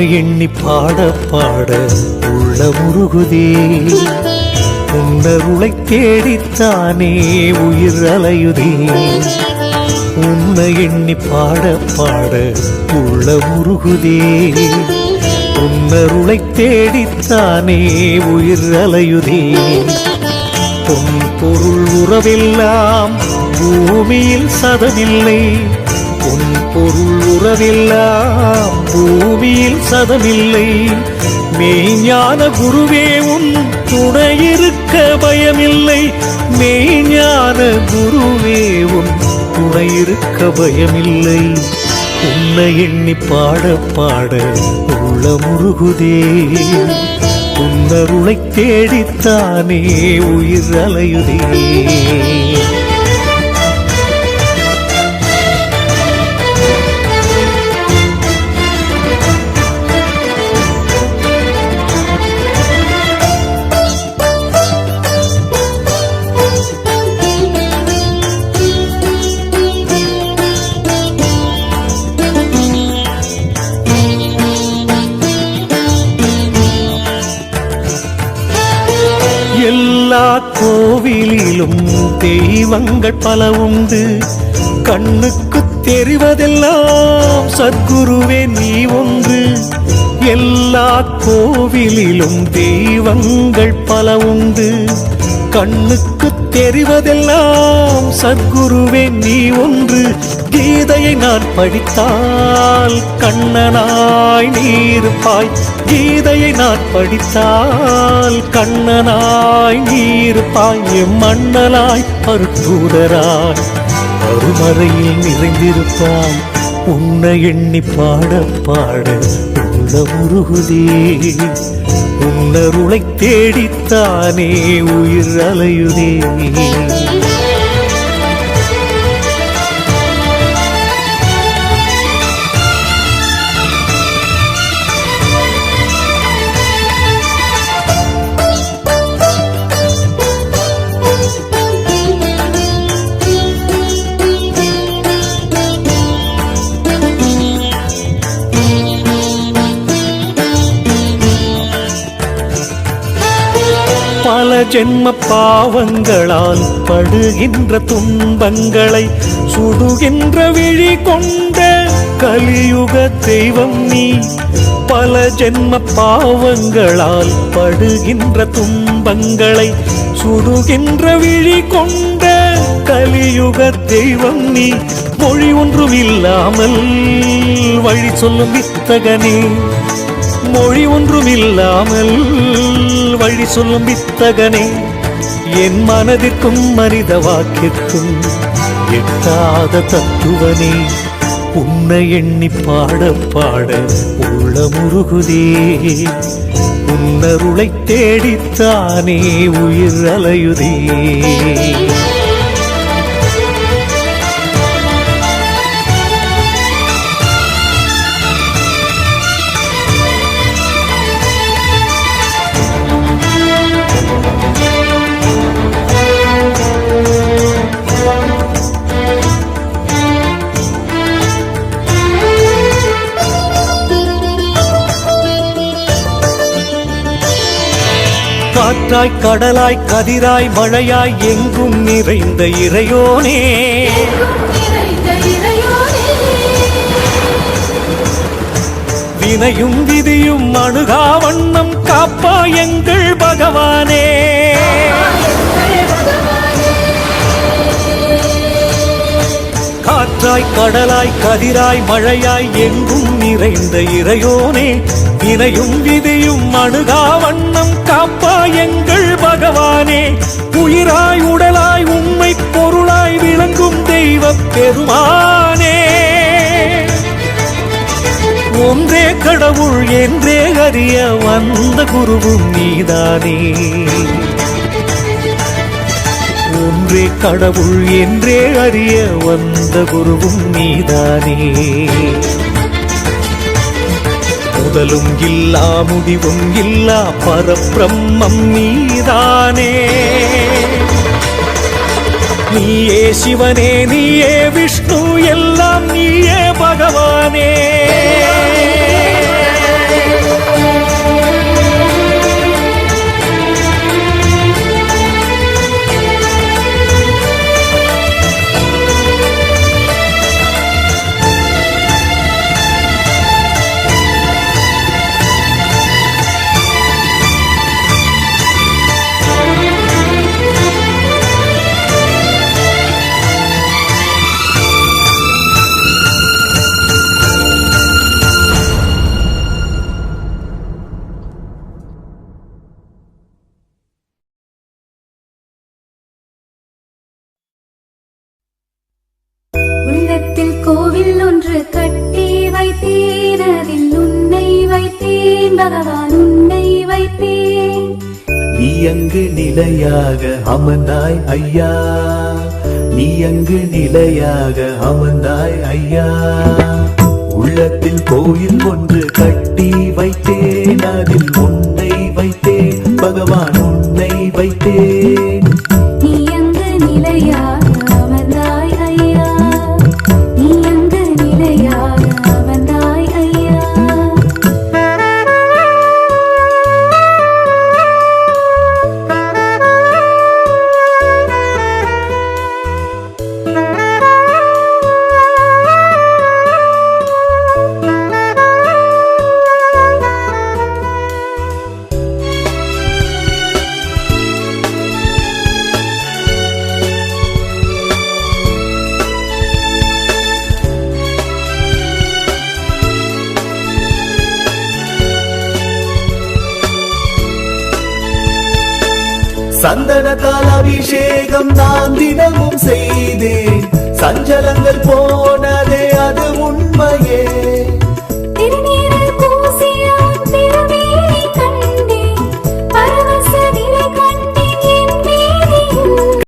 உன்னை எண்ணி பாட பாட உள்ள முருகுதே உன்னருளை தேடித்தானே உயிர் அலையுதே உன்னை எண்ணி பாட பாட உள்ள முருகுதே உன்னருளை தேடித்தானே உயிர் அலையுதே பொன் பொருள் உறவெல்லாம் பூமியில் சதமில்லை பொன் பொருள் உறவெல்லாம் பூமியில் சதமில்லை மெய்ஞான குருவே உன் துணையிருக்க பயமில்லை மெய்ஞான குருவே உன் துணையிருக்க பயமில்லை உன்னை எண்ணி பாட பாட உள்ள முருகுதே உன்னருளை தேடித்தானே உயிர் அலையுதே எல்லா கோவிலிலும் தெய்வங்கள் பல உண்டு கண்ணுக்கு தெரிவதெல்லாம் சத்குருவே நீ ஒன்று எல்லா கோவிலிலும் தெய்வங்கள் பல உண்டு கண்ணுக்கு தெரிவதெல்லாம் சத்குருவே நீ ஒன்று கீதையை நான் படித்தால் கண்ணனாய் நீருப்பாய் கீதையை நான் படித்தால் கண்ணனாய் நீருப்பாய் மண்ணலாய் அருட்தூதராய் அருமறையில் நிறைந்திருப்பாய் உன்னை எண்ணி பாட பாட உள்ள முருகுதே உன்னருளை தேடித்தானே உயிர் அலையுதே பல ஜென்ம பாவங்களால் படுகின்ற துன்பங்களை சுடுகின்ற விழி கொண்ட கலியுக தெய்வம் நீ பல ஜென்ம பாவங்களால் படுகின்ற துன்பங்களை சுடுகின்ற விழி கொண்ட கலியுக தெய்வம் நீ மொழி ஒன்றும் இல்லாமல் வழி சொல்லும் வித்தகனே மொழி ஒன்றும் இல்லாமல் வழி சொல்லும் வித்தகனே என் மனதிற்கும் மனித வாக்கிற்கும் எட்டாத தத்துவனே உன்னை எண்ணி பாட பாட உள்ள முருகுதே உன்னருளை தேடித்தானே உயிர் அலையுதே காற்றாய் கடலாய் கதிராய் மழையாய் எங்கும் நிறைந்த இறையோனே வினையும் விதியும் அணுகா வண்ணம் காப்பா எங்கள் பகவானே காற்றாய் கடலாய் கதிராய் மழையாய் எங்கும் நிறைந்த இறையோனே வினையும் விதியும் அணுகா வண்ணம் காப்பா எங்கள் பகவானே உயிராய் உடலாய் உண்மை பொருளாய் விளங்கும் தெய்வ பெருமானே ஒன்றே கடவுள் என்றே அறிய வந்த குருவும் நீதானே ஒன்றே கடவுள் என்றே அறிய வந்த குருவும் நீதானே முதலும் இல்லா முடிவும் இல்லா பரபிரம்மம் நீதானே நீயே சிவனே நீயே விஷ்ணு எல்லாம் நீயே பகவானே பகவான் உன்னை வைத்தேன். நீ அங்கு நிலையாக அமர்ந்தாய் ஐயா, நீ அங்கு நிலையாக அமர்ந்தாய் ஐயா. உள்ளத்தில் கோயில் ஒன்று கட்டி வைத்தேன், அதில் உன்னை வைத்தேன் பகவான் உன்னை வைத்தேன். நீ அங்கு நிலையாக அமர்ந்தாய் ஐயா, நீ அங்கு நிலையாக அமர்ந்தாய் ஐயா. சந்தனத்தால் அபிஷேகம் நான் தினமும் செய்தேன், சஞ்சலங்கள் போனதே